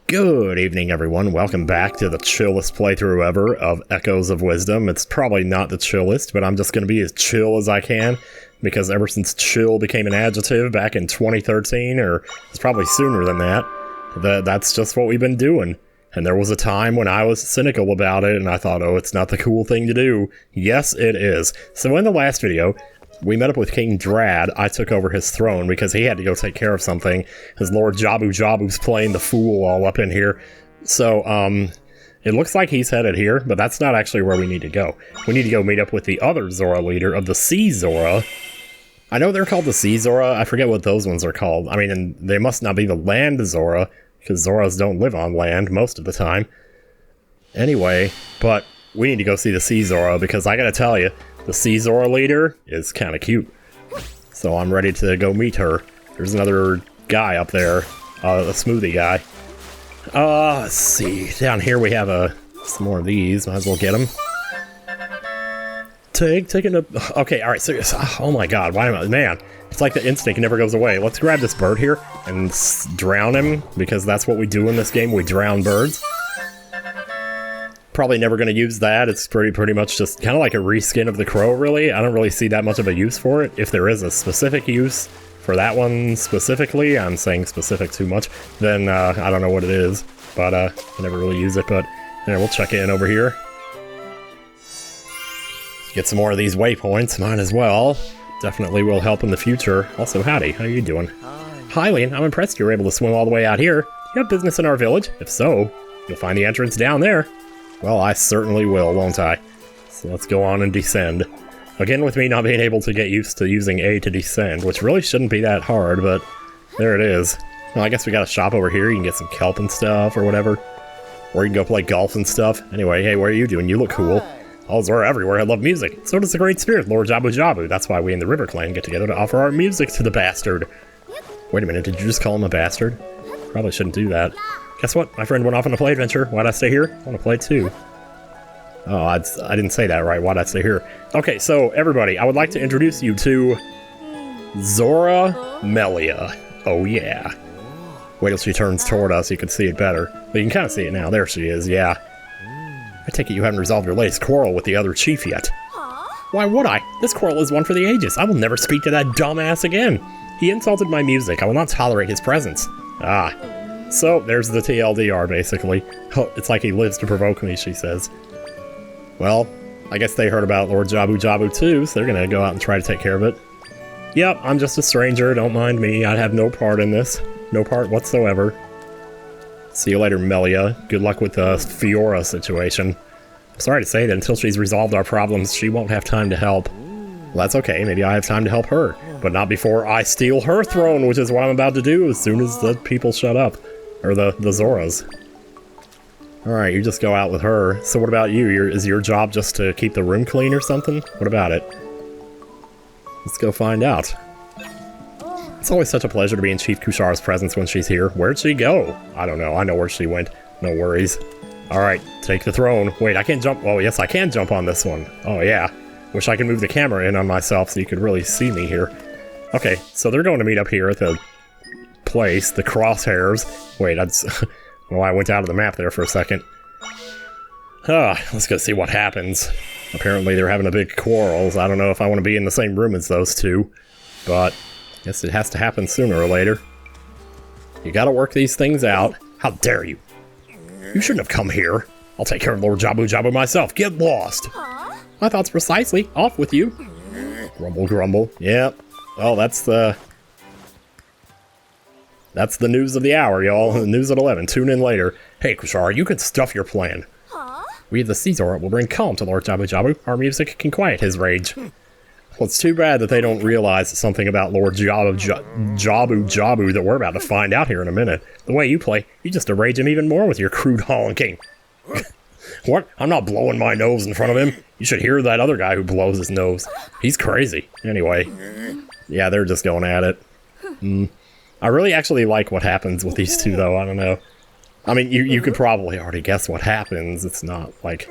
Good evening, everyone. Welcome back to the chillest playthrough ever of Echoes of Wisdom. It's probably not the chillest, but I'm just going to be as chill as I can, because ever since chill became an adjective back in 2013, or it's probably sooner than that, that's just what we've been doing. And there was a time when I was cynical about it, and I thought, oh, it's not the cool thing to do. Yes, it is. So in the last video, we met up with King Drad. I took over his throne because he had to go take care of something. His Lord Jabu-Jabu's playing the fool all up in here. So, it looks like he's headed here, but that's not actually where we need to go. We need to go meet up with the other Zora leader of the Sea Zora. I know they're called the Sea Zora. I forget what those ones are called. I mean, and they must not be the Land Zora, because Zoras don't live on land most of the time. Anyway, but we need to go see the Sea Zora, because I gotta tell you, the Sea Zora leader is kind of cute. So I'm ready to go meet her. There's another guy up there, a smoothie guy. Let's see. Down here we have some more of these. Might as well get them. Taking a... Okay, alright, so... Oh my god, why am I... Man, it's like the instinct never goes away. Let's grab this bird here and drown him, because that's what we do in this game. We drown birds. Probably never going to use that. It's pretty much just kind of like a reskin of the crow, really. I don't really see that much of a use for it. If there is a specific use for that one specifically, I'm saying specific too much, then I don't know what it is. But I never really use it. But yeah, we'll check in over here. Get some more of these waypoints. Might as well. Definitely will help in the future. Also, howdy. How you doing? Hi, Lean. I'm impressed you were able to swim all the way out here. Do you have business in our village? If so, you'll find the entrance down there. Well, I certainly will, won't I? So let's go on and descend. Again, with me not being able to get used to using A to descend, which really shouldn't be that hard, but there it is. Well, I guess we got a shop over here. You can get some kelp and stuff or whatever. Or you can go play golf and stuff. Anyway, hey, what are you doing? You look cool. Oh, Zora everywhere. I love music. So does the Great Spirit, Lord Jabu-Jabu. That's why we in the River Clan get together to offer our music to the bastard. Wait a minute, did you just call him a bastard? Probably shouldn't do that. Guess what? My friend went off on a play adventure. Why'd I stay here? I want to play too. Oh, I didn't say that right. Why'd I stay here? Okay, so everybody, I would like to introduce you to Zora Melia. Oh yeah. Wait till she turns toward us, you can see it better. But you can kind of see it now. There she is, yeah. I take it you haven't resolved your latest quarrel with the other chief yet. Why would I? This quarrel is one for the ages. I will never speak to that dumbass again. He insulted my music. I will not tolerate his presence. Ah. So, there's the TLDR, basically. Oh, it's like he lives to provoke me, she says. Well, I guess they heard about Lord Jabu-Jabu too, so they're gonna go out and try to take care of it. Yep, I'm just a stranger, don't mind me. I have no part in this. No part whatsoever. See you later, Melia. Good luck with the Fiora situation. I'm sorry to say that until she's resolved our problems, she won't have time to help. Well, that's okay, maybe I have time to help her. But not before I steal her throne, which is what I'm about to do as soon as the people shut up. Or the Zoras. Alright, you just go out with her. So what about you? Is your job just to keep the room clean or something? What about it? Let's go find out. It's always such a pleasure to be in Chief Kushar's presence when she's here. Where'd she go? I don't know. I know where she went. No worries. Alright, take the throne. Wait, I can't jump. Oh, yes, I can jump on this one. Oh, yeah. Wish I could move the camera in on myself so you could really see me here. Okay, so they're going to meet up here at the place, the crosshairs. Wait, well, I went out of the map there for a second. Let's go see what happens. Apparently they're having a big quarrel. I don't know if I want to be in the same room as those two, but I guess it has to happen sooner or later. You gotta work these things out. How dare you? You shouldn't have come here. I'll take care of Lord Jabu-Jabu myself. Get lost. My thoughts precisely. Off with you. Grumble, grumble. Yep. Well, that's the news of the hour, y'all. The news at 11. Tune in later. Hey, Kushar, you can stuff your plan. We of the Sea Zora will bring calm to Lord Jabu-Jabu. Our music can quiet his rage. Well, it's too bad that they don't realize something about Lord Jabu-Jabu that we're about to find out here in a minute. The way you play, you just enrage him even more with your crude honking. What? I'm not blowing my nose in front of him. You should hear that other guy who blows his nose. He's crazy. Anyway. Yeah, they're just going at it. I really actually like what happens with these two, though. I don't know. I mean, you could probably already guess what happens. It's not, like,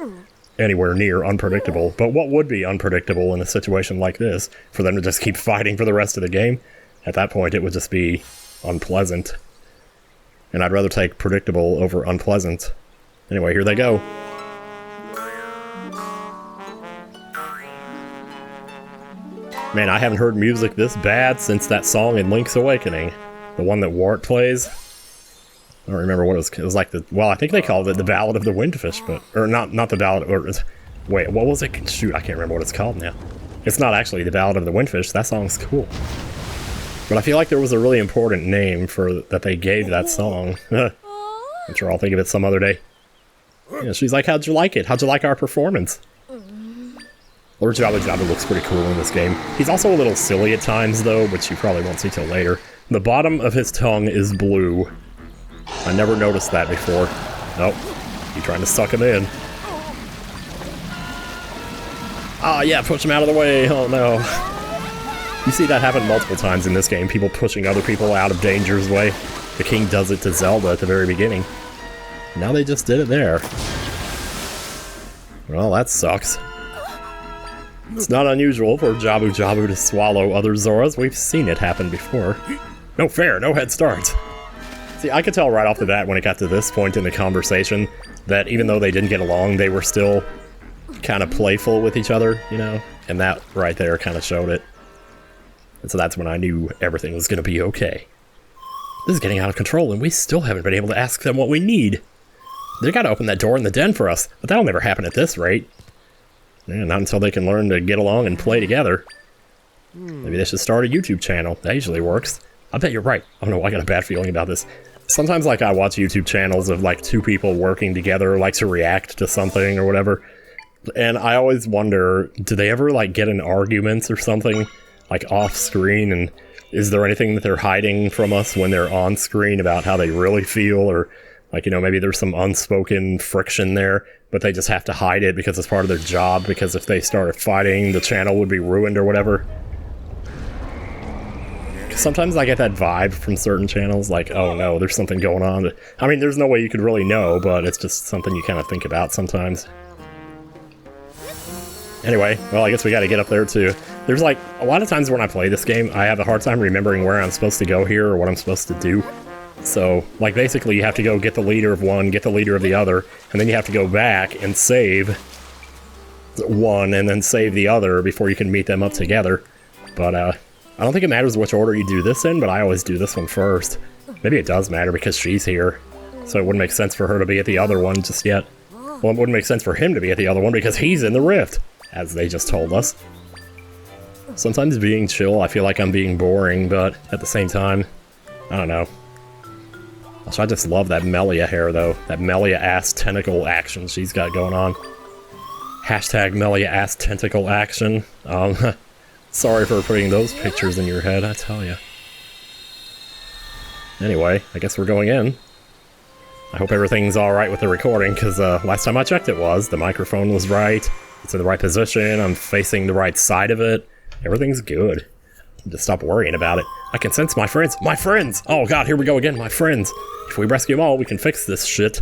anywhere near unpredictable. But what would be unpredictable in a situation like this? For them to just keep fighting for the rest of the game? At that point, it would just be unpleasant. and I'd rather take predictable over unpleasant. Anyway, here they go. Man, I haven't heard music this bad since that song in Link's Awakening. The one that Wart plays. I don't remember what it was like the... Well, I think they called it the Ballad of the Windfish, but... Or not the Ballad... Or, wait, what was it? Shoot, I can't remember what it's called now. It's not actually the Ballad of the Windfish. That song's cool. But I feel like there was a really important name for that they gave that song. I'm sure I'll think of it some other day. Yeah, she's like, how'd you like it? How'd you like our performance? Lord Jabu-Jabu looks pretty cool in this game. He's also a little silly at times, though, which you probably won't see till later. The bottom of his tongue is blue. I never noticed that before. Nope. You trying to suck him in. Ah, yeah, push him out of the way. Oh, no. You see that happen multiple times in this game, people pushing other people out of danger's way. The king does it to Zelda at the very beginning. Now they just did it there. Well, that sucks. It's not unusual for Jabu-Jabu to swallow other Zoras. We've seen it happen before. No fair, no head start. See, I could tell right off the bat when it got to this point in the conversation that even though they didn't get along, they were still kind of playful with each other, you know? And that right there kind of showed it. And so that's when I knew everything was going to be okay. This is getting out of control, and we still haven't been able to ask them what we need. They gotta open that door in the den for us, but that'll never happen at this rate. Yeah, not until they can learn to get along and play together. Maybe they should start a YouTube channel. That usually works. I bet you're right. I don't know, I got a bad feeling about this. Sometimes, like, I watch YouTube channels of, like, two people working together, like, to react to something or whatever. And I always wonder, do they ever, like, get in arguments or something, like, off-screen? And is there anything that they're hiding from us when they're on-screen about how they really feel? Or, like, you know, maybe there's some unspoken friction there, but they just have to hide it because it's part of their job, because if they started fighting, the channel would be ruined or whatever. Sometimes I get that vibe from certain channels, like, oh no, there's something going on. I mean, there's no way you could really know, but it's just something you kind of think about sometimes. Anyway, well, I guess we gotta get up there too. There's like, a lot of times when I play this game, I have a hard time remembering where I'm supposed to go here or what I'm supposed to do. So, like, basically you have to go get the leader of one, get the leader of the other, and then you have to go back and save one and then save the other before you can meet them up together. But, I don't think it matters which order you do this in, but I always do this one first. Maybe it does matter because she's here, so it wouldn't make sense for her to be at the other one just yet. Well, it wouldn't make sense for him to be at the other one because he's in the rift, as they just told us. Sometimes being chill, I feel like I'm being boring, but at the same time, I don't know. Also, I just love that Melia hair, though. That Melia-ass tentacle action she's got going on. Hashtag Melia-ass tentacle action. Sorry for putting those pictures in your head, I tell ya. Anyway, I guess we're going in. I hope everything's alright with the recording, because last time I checked it was. The microphone was right, it's in the right position, I'm facing the right side of it. Everything's good. Just stop worrying about it. I can sense my friends. My friends! Oh god, here we go again, my friends. If we rescue them all, we can fix this shit.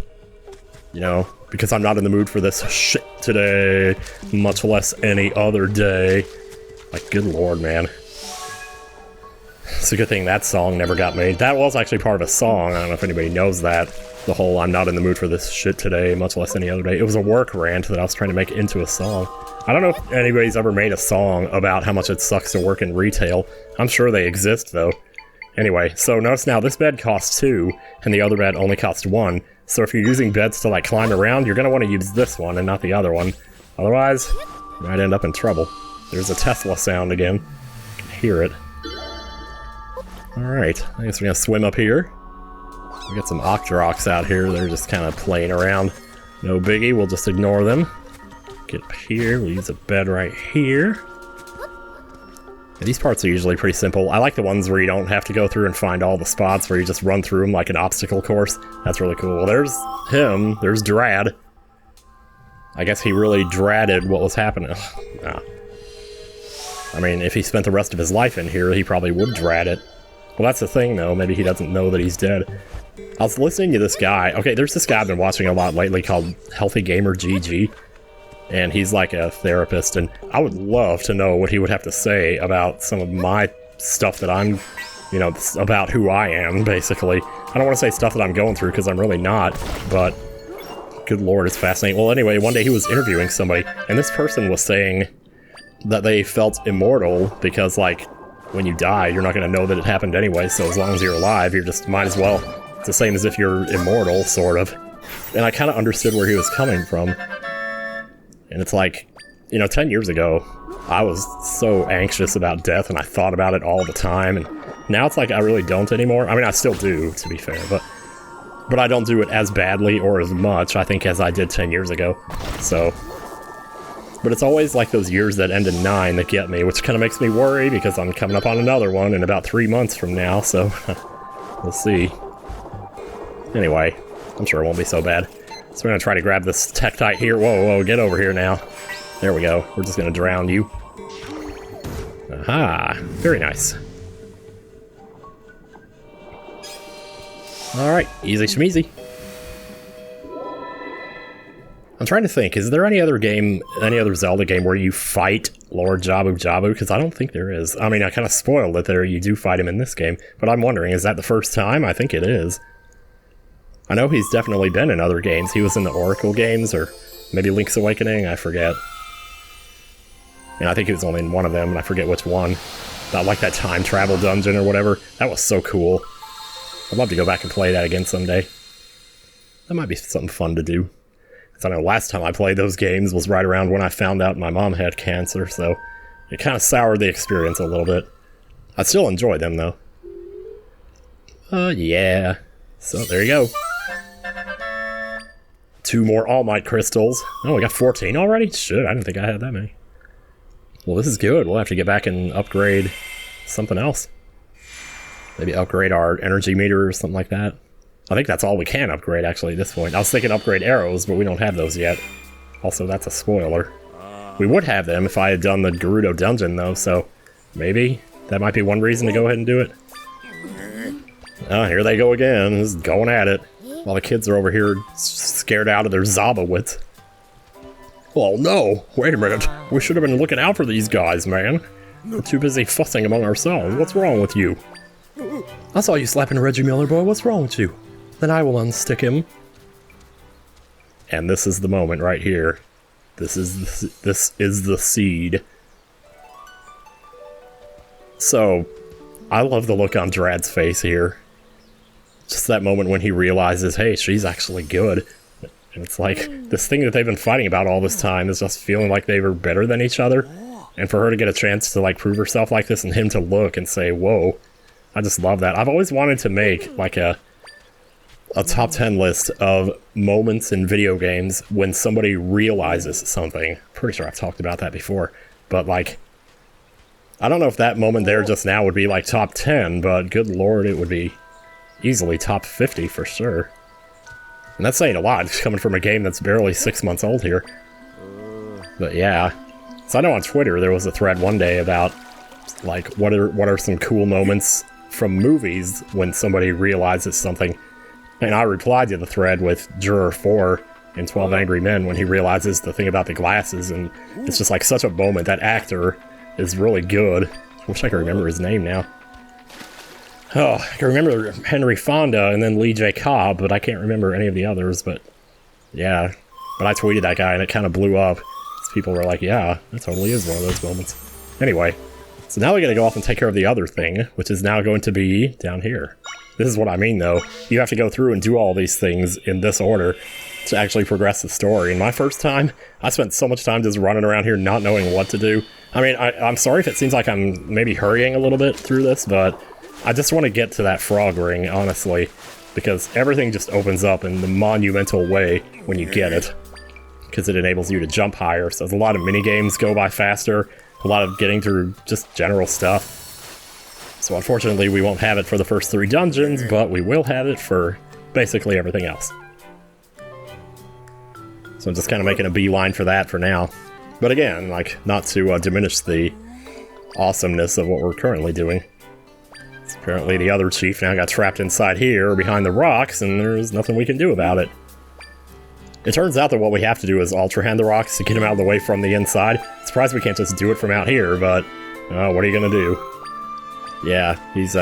You know, because I'm not in the mood for this shit today, much less any other day. Like, good lord, man. It's a good thing that song never got made. That was actually part of a song. I don't know if anybody knows that. The whole I'm not in the mood for this shit today, much less any other day. It was a work rant that I was trying to make into a song. I don't know if anybody's ever made a song about how much it sucks to work in retail. I'm sure they exist, though. Anyway, so notice now this bed costs 2, and the other bed only costs 1. So if you're using beds to, like, climb around, you're gonna want to use this one and not the other one. Otherwise, you might end up in trouble. There's a Tesla sound again. I can hear it. Alright, I guess we're gonna swim up here. We got some Octoroks out here, they're just kind of playing around. No biggie, we'll just ignore them. Get up here, we'll use a bed right here. Yeah, these parts are usually pretty simple. I like the ones where you don't have to go through and find all the spots, where you just run through them like an obstacle course. That's really cool. Well, there's him, there's Drad. I guess he really dreaded what was happening. Ugh, nah. I mean, if he spent the rest of his life in here, he probably would dread it. Well, that's the thing, though. Maybe he doesn't know that he's dead. I was listening to this guy. Okay, there's this guy I've been watching a lot lately called Healthy Gamer GG. And he's like a therapist, and I would love to know what he would have to say about some of my stuff that I'm, you know, about who I am, basically. I don't want to say stuff that I'm going through, because I'm really not, but good lord, it's fascinating. Well, anyway, one day he was interviewing somebody, and this person was saying that they felt immortal because, like, when you die, you're not going to know that it happened anyway, so as long as you're alive, you're just, might as well. It's the same as if you're immortal, sort of. And I kind of understood where he was coming from. And it's like, you know, 10 years ago, I was so anxious about death, and I thought about it all the time, and now it's like I really don't anymore. I mean, I still do, to be fair, but I don't do it as badly or as much, I think, as I did 10 years ago. So, but it's always like those years that end in 9 that get me, which kind of makes me worry because I'm coming up on another one in about 3 months from now, so we'll see. Anyway, I'm sure it won't be so bad. So we're gonna try to grab this Tektite here. Whoa, whoa, get over here now. There we go. We're just gonna drown you. Aha, very nice. Alright, easy schmeezy. I'm trying to think, is there any other game, any other Zelda game where you fight Lord Jabu-Jabu? Because I don't think there is. I mean, I kind of spoiled it there, you do fight him in this game, but I'm wondering, is that the first time? I think it is. I know he's definitely been in other games. He was in the Oracle games, or maybe Link's Awakening, I forget. And I think he was only in one of them, and I forget which one. Not like that time travel dungeon or whatever. That was so cool. I'd love to go back and play that again someday. That might be something fun to do. Because I know last time I played those games was right around when I found out my mom had cancer, so it kind of soured the experience a little bit. I still enjoy them, though. Yeah. So, there you go. 2 more All Might crystals. Oh, we got 14 already? Shit, I didn't think I had that many. Well, this is good. We'll have to get back and upgrade something else. Maybe upgrade our energy meter or something like that. I think that's all we can upgrade, actually, at this point. I was thinking upgrade arrows, but we don't have those yet. Also, that's a spoiler. We would have them if I had done the Gerudo dungeon, though, so maybe that might be one reason to go ahead and do it. Oh, here they go again, just going at it. While the kids are over here scared out of their Zaba wits. Oh no, wait a minute. We should have been looking out for these guys, man. We're too busy fussing among ourselves. What's wrong with you? I saw you slapping Reggie Miller, boy. What's wrong with you? Then I will unstick him. And this is the moment right here. This is the seed. So, I love the look on Drad's face here. Just that moment when he realizes, hey, she's actually good. And it's like, this thing that they've been fighting about all this time is just feeling like they were better than each other. And for her to get a chance to, like, prove herself like this and him to look and say, whoa. I just love that. I've always wanted to make, like, a top 10 list of moments in video games when somebody realizes something. Pretty sure I've talked about that before. But, like, I don't know if that moment there just now would be, like, top 10, but good lord, it would be easily top 50 for sure. And that's saying a lot. It's coming from a game that's barely 6 months old here. But yeah. So I know on Twitter there was a thread one day about, like, what are some cool moments from movies when somebody realizes something. And I replied to the thread with Juror 4 in 12 Angry Men when he realizes the thing about the glasses, and it's just like such a moment. That actor is really good. I wish I could remember his name now. Oh, I can remember Henry Fonda and then Lee J. Cobb, but I can't remember any of the others, but yeah. But I tweeted that guy and it kind of blew up. People were like, yeah, that totally is one of those moments. Anyway, so now we gotta go off and take care of the other thing, which is now going to be down here. This is what I mean, though. You have to go through and do all these things in this order to actually progress the story. And my first time, I spent so much time just running around here not knowing what to do. I mean, I'm sorry if it seems like I'm maybe hurrying a little bit through this, but I just want to get to that frog ring, honestly, because everything just opens up in the monumental way when you get it, because it enables you to jump higher. So a lot of mini-games go by faster, a lot of getting through just general stuff. So unfortunately we won't have it for the first 3 dungeons, but we will have it for basically everything else. So I'm just kind of making a beeline for that for now. But again, like, not to diminish the awesomeness of what we're currently doing. So apparently the other chief now got trapped inside here, behind the rocks, and there's nothing we can do about it. It turns out that what we have to do is Ultra Hand the rocks to get him out of the way from the inside. Surprised we can't just do it from out here, but what are you gonna do? Yeah, he's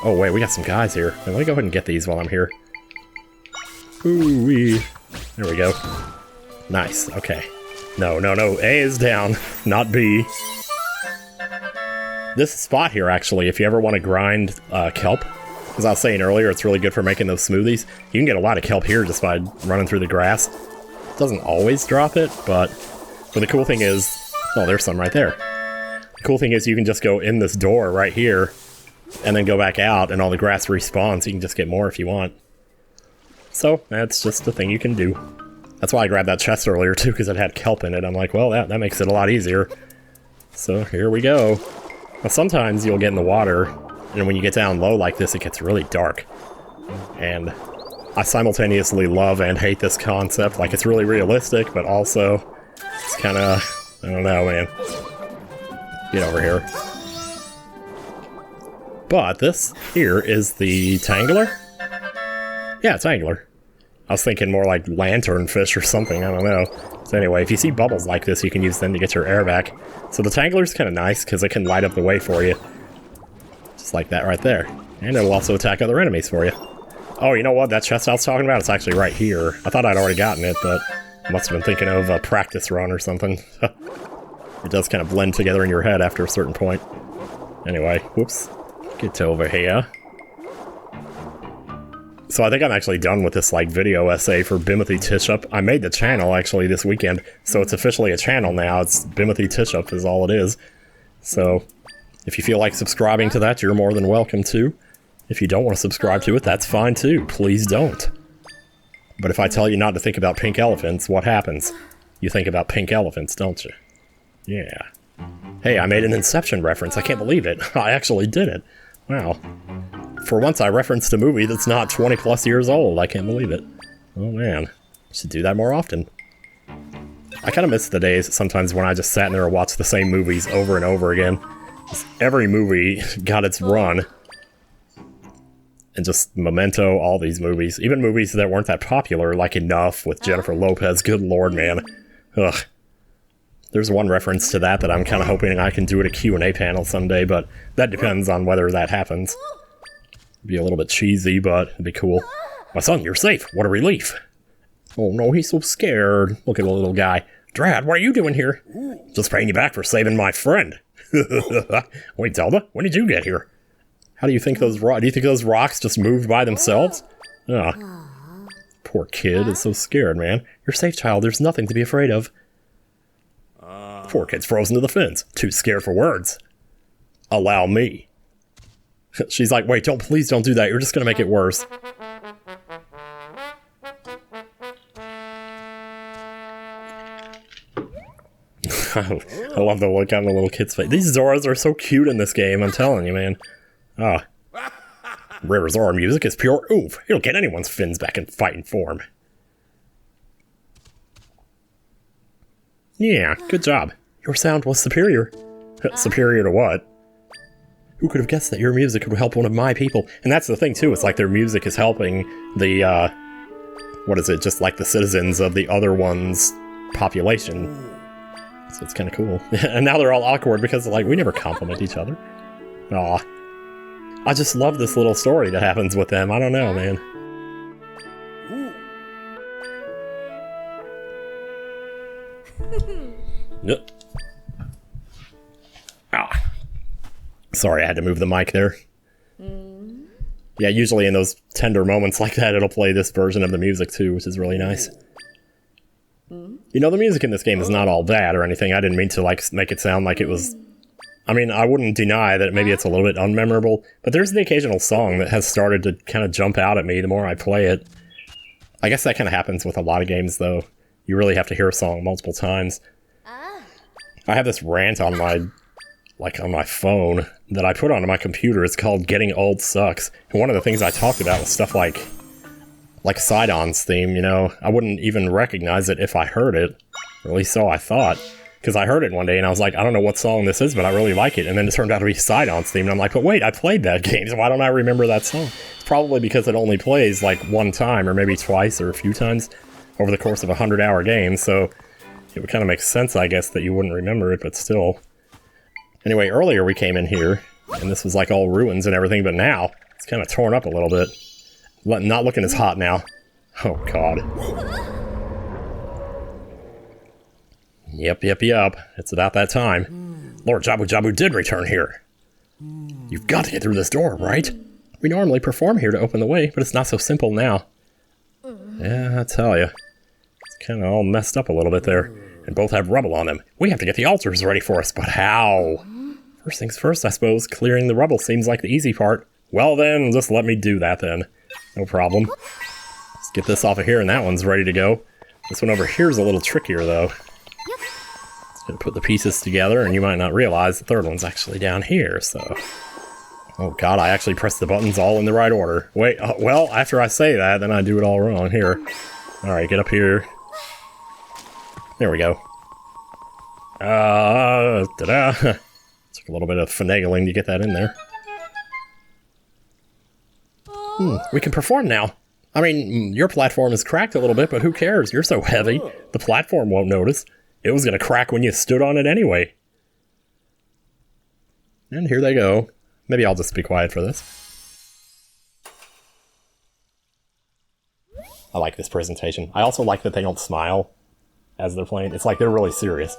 Oh wait, we got some guys here. Let me go ahead and get these while I'm here. Ooh-wee. There we go. Nice, okay. No, no, no, A is down, not B. This spot here, actually, if you ever want to grind kelp, as I was saying earlier, it's really good for making those smoothies. You can get a lot of kelp here just by running through the grass. It doesn't always drop it, but the cool thing is... Oh, there's some right there. The cool thing is you can just go in this door right here, and then go back out, and all the grass respawns. You can just get more if you want. So, that's just a thing you can do. That's why I grabbed that chest earlier, too, because it had kelp in it. I'm like, well, that makes it a lot easier. So, here we go. Now, sometimes you'll get in the water, and when you get down low like this, it gets really dark. And I simultaneously love and hate this concept. Like, it's really realistic, but also, it's kind of... I don't know, man. Get over here. But this here is the Tangler? Yeah, Tangler. I was thinking more like lanternfish or something, I don't know. So anyway, if you see bubbles like this, you can use them to get your air back. So the Tangler's kind of nice, because it can light up the way for you. Just like that right there. And it'll also attack other enemies for you. Oh, you know what? That chest I was talking about, it's actually right here. I thought I'd already gotten it, but I must have been thinking of a practice run or something. It does kind of blend together in your head after a certain point. Anyway, whoops. Get over here. So I think I'm actually done with this, like, video essay for Bimothy Tishup. I made the channel, actually, this weekend, so it's officially a channel now. It's Bimothy Tishup is all it is. So, if you feel like subscribing to that, you're more than welcome to. If you don't want to subscribe to it, that's fine too. Please don't. But if I tell you not to think about pink elephants, what happens? You think about pink elephants, don't you? Yeah. Hey, I made an Inception reference. I can't believe it. I actually did it. Wow. For once, I referenced a movie that's not 20 plus years old. I can't believe it. Oh man. Should do that more often. I kind of miss the days sometimes when I just sat there and watched the same movies over and over again. Just every movie got its run. And just Memento, all these movies. Even movies that weren't that popular, like Enough with Jennifer Lopez. Good lord, man. Ugh. There's one reference to that I'm kind of hoping I can do at a Q&A panel someday, but that depends on whether that happens. It'd be a little bit cheesy, but it'd be cool. My son, you're safe. What a relief. Oh no, he's so scared. Look at the little guy. Dad, what are you doing here? Just paying you back for saving my friend. Wait, Zelda, when did you get here? How do you think those do you think those rocks just moved by themselves? Ah. Poor kid is so scared, man. You're safe, child. There's nothing to be afraid of. Poor kid's frozen to the fence. Too scared for words. Allow me. She's like, wait, please don't do that. You're just gonna make it worse. I love the look on the little kid's face. These Zoras are so cute in this game, I'm telling you, man. Ah. Rare Zora music is pure oomph. It'll get anyone's fins back in fighting form. Yeah, good job. Your sound was superior. Superior to what? Who could have guessed that your music would help one of my people? And that's the thing, too. It's like their music is helping the, what is it? Just like the citizens of the other one's population. So it's kind of cool. And now they're all awkward because, like, we never compliment each other. Aw. I just love this little story that happens with them. I don't know, man. Yep. Ah. Sorry, I had to move the mic there. Yeah, usually in those tender moments like that, it'll play this version of the music too, which is really nice. You know, the music in this game is not all bad or anything. I didn't mean to, like, make it sound like it was... I mean, I wouldn't deny that maybe it's a little bit unmemorable, but there's the occasional song that has started to kind of jump out at me the more I play it. I guess that kind of happens with a lot of games, though. You really have to hear a song multiple times. I have this rant on my, on my phone that I put onto my computer. It's called Getting Old Sucks. And one of the things I talked about was stuff like Sidon's theme, you know? I wouldn't even recognize it if I heard it. Or at least so I thought. Because I heard it one day and I was like, I don't know what song this is, but I really like it. And then it turned out to be Sidon's theme. And I'm like, but wait, I played that game, so why don't I remember that song? It's probably because it only plays like one time or maybe twice or a few times over the course of a 100-hour game. So it would kind of make sense, I guess, that you wouldn't remember it, but still. Anyway, earlier we came in here and this was like all ruins and everything, but now It's kind of torn up a little bit. Not looking as hot now. Oh, God. Yep. It's about that time. Lord Jabu-Jabu did return here. You've got to get through this door, right? We normally perform here to open the way, but it's not so simple now. Yeah, I tell you. It's kind of all messed up a little bit there. And both have rubble on them. We have to get the altars ready for us, but how? First things first, I suppose. Clearing the rubble seems like the easy part. Well then, just let me do that then. No problem. Let's get this off of here, and that one's ready to go. This one over here is a little trickier, though. It's gonna put the pieces together, and you might not realize the third one's actually down here, so... Oh god, I actually pressed the buttons all in the right order. Wait, well, after I say that, then I do it all wrong. Here. Alright, get up here. There we go. Ta-da! Took a little bit of finagling to get that in there. We can perform now. I mean, your platform is cracked a little bit, but who cares? You're so heavy, the platform won't notice. It was gonna crack when you stood on it anyway. And here they go. Maybe I'll just be quiet for this. I like this presentation. I also like that they don't smile as they're playing. It's like they're really serious.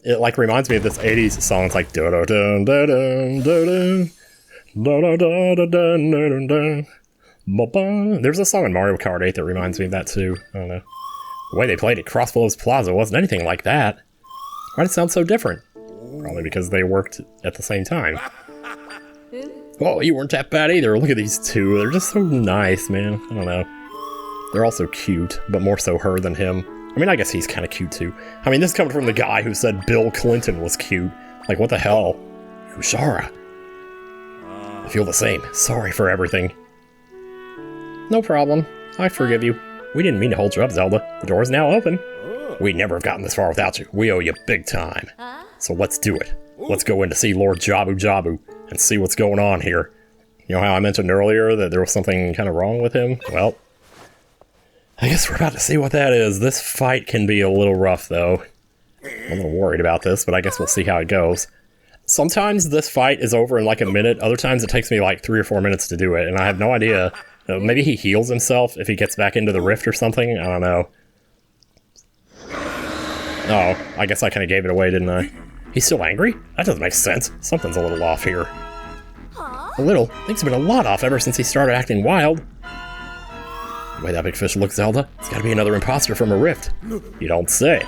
It like reminds me of this 80s song. It's like da da da da da da da da da da da. There's a song in Mario Kart 8 that reminds me of that too. I don't know. The way they played it, Crossflow's Plaza wasn't anything like that. Why did it sound so different? Probably because they worked at the same time. Oh, you weren't that bad either. Look at these two. They're just so nice, man. I don't know. They're also cute, but more so her than him. I mean, I guess he's kind of cute too. I mean, this comes from the guy who said Bill Clinton was cute. Like, what the hell? Zora. I feel the same. Sorry for everything. No problem. I forgive you. We didn't mean to hold you up, Zelda. The door is now open. We'd never have gotten this far without you. We owe you big time. So let's do it. Let's go in to see Lord Jabu-Jabu and see what's going on here. You know how I mentioned earlier that there was something kind of wrong with him? Well, I guess we're about to see what that is. This fight can be a little rough, though. I'm a little worried about this, but I guess we'll see how it goes. Sometimes this fight is over in like a minute. Other times it takes me like 3 or 4 minutes to do it, and I have no idea. Maybe he heals himself if he gets back into the rift or something? I don't know. Oh, I guess I kind of gave it away, didn't I? He's still angry? That doesn't make sense. Something's a little off here. A little? Things have been a lot off ever since he started acting wild. The way that big fish looks, Zelda, it's gotta be another imposter from a rift. You don't say.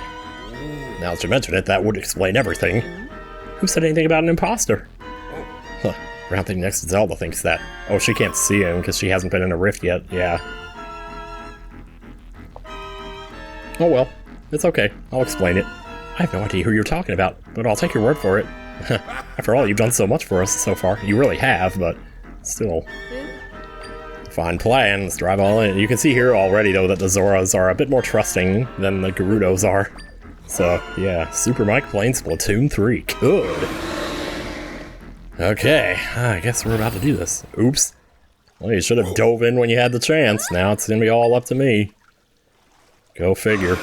Now that you mention it, that would explain everything. Who said anything about an imposter? Huh. Round thing next to Zelda thinks that. Oh, she can't see him because she hasn't been in a rift yet. Yeah. Oh well. It's okay. I'll explain it. I have no idea who you're talking about, but I'll take your word for it. After all, you've done so much for us so far. You really have, but still. Fine plan. Let's drive all in. You can see here already, though, that the Zoras are a bit more trusting than the Gerudos are. So, yeah. Super Mike playing Splatoon 3. Good. Okay. I guess we're about to do this. Oops. Well, you should have dove in when you had the chance. Now it's gonna be all up to me. Go figure.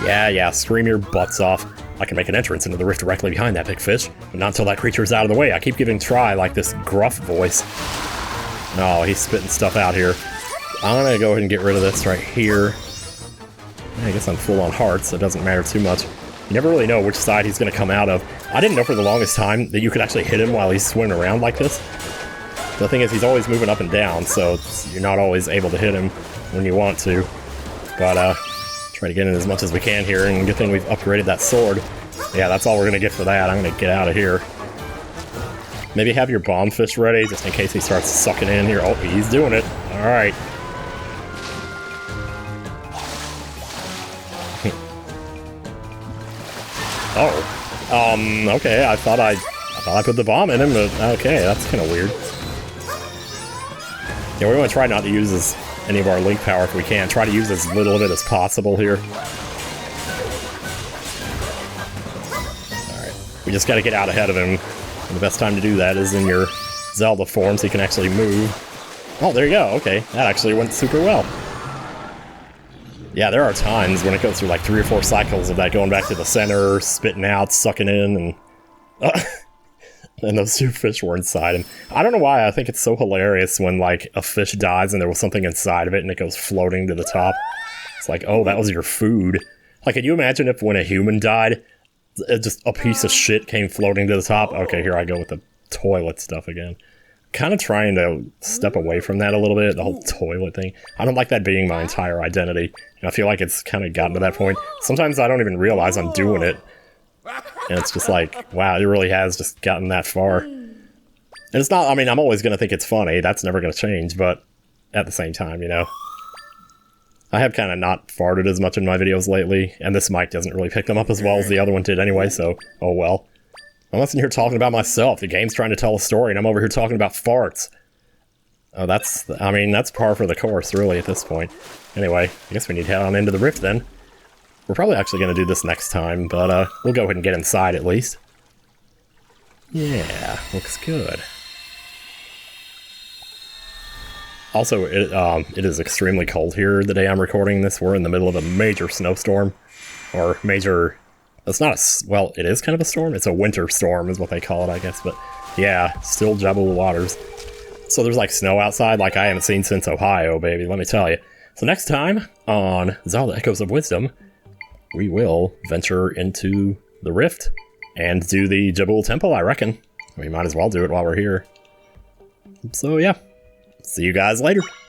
Yeah, scream your butts off. I can make an entrance into the rift directly behind that big fish, but not until that creature's out of the way. I keep giving Try like this gruff voice. Oh, he's spitting stuff out here. I'm gonna go ahead and get rid of this right here. I guess I'm full on hearts, so it doesn't matter too much. You never really know which side he's gonna come out of. I didn't know for the longest time that you could actually hit him while he's swimming around like this. The thing is, he's always moving up and down, so you're not always able to hit him when you want to. But, try to get in as much as we can here, and good thing we've upgraded that sword. Yeah, that's all we're gonna get for that. I'm gonna get out of here. Maybe have your bomb fish ready, just in case he starts sucking in here. Oh, he's doing it. Alright. Oh. Okay, I thought I put the bomb in him, but okay, that's kinda weird. Yeah, we wanna try not to use any of our link power if we can. Try to use as little of it as possible here. Alright, We just gotta get out ahead of him. And the best time to do that is in your Zelda form, so you can actually move. Oh, there you go. Okay, that actually went super well. Yeah, there are times when it goes through like 3 or 4 cycles of that going back to the center, spitting out, sucking in, and... and those 2 fish were inside him. I don't know why, I think it's so hilarious when, like, a fish dies and there was something inside of it and it goes floating to the top. It's like, oh, that was your food. Like, can you imagine if when a human died, just a piece of shit came floating to the top? Okay, here I go with the toilet stuff again. Kind of trying to step away from that a little bit, the whole toilet thing. I don't like that being my entire identity. And I feel like it's kind of gotten to that point. Sometimes I don't even realize I'm doing it. And it's just like, wow, it really has just gotten that far. And it's not, I mean, I'm always going to think it's funny. That's never going to change, but at the same time, you know. I have kind of not farted as much in my videos lately, and this mic doesn't really pick them up as well as the other one did anyway, so, oh well. I'm not sitting here talking about myself. The game's trying to tell a story, and I'm over here talking about farts. Oh, that's, I mean, that's par for the course, really, at this point. Anyway, I guess we need to head on into the rift, then. We're probably actually going to do this next time, but we'll go ahead and get inside, at least. Yeah, looks good. Also, it is extremely cold here the day I'm recording this. We're in the middle of a major snowstorm. Or major... It's not a... Well, it is kind of a storm. It's a winter storm is what they call it, I guess. But yeah, still Jabu waters. So there's like snow outside like I haven't seen since Ohio, baby, let me tell you. So next time on Zelda Echoes of Wisdom, we will venture into the rift and do the Jabu Temple, I reckon. We might as well do it while we're here. So yeah, see you guys later.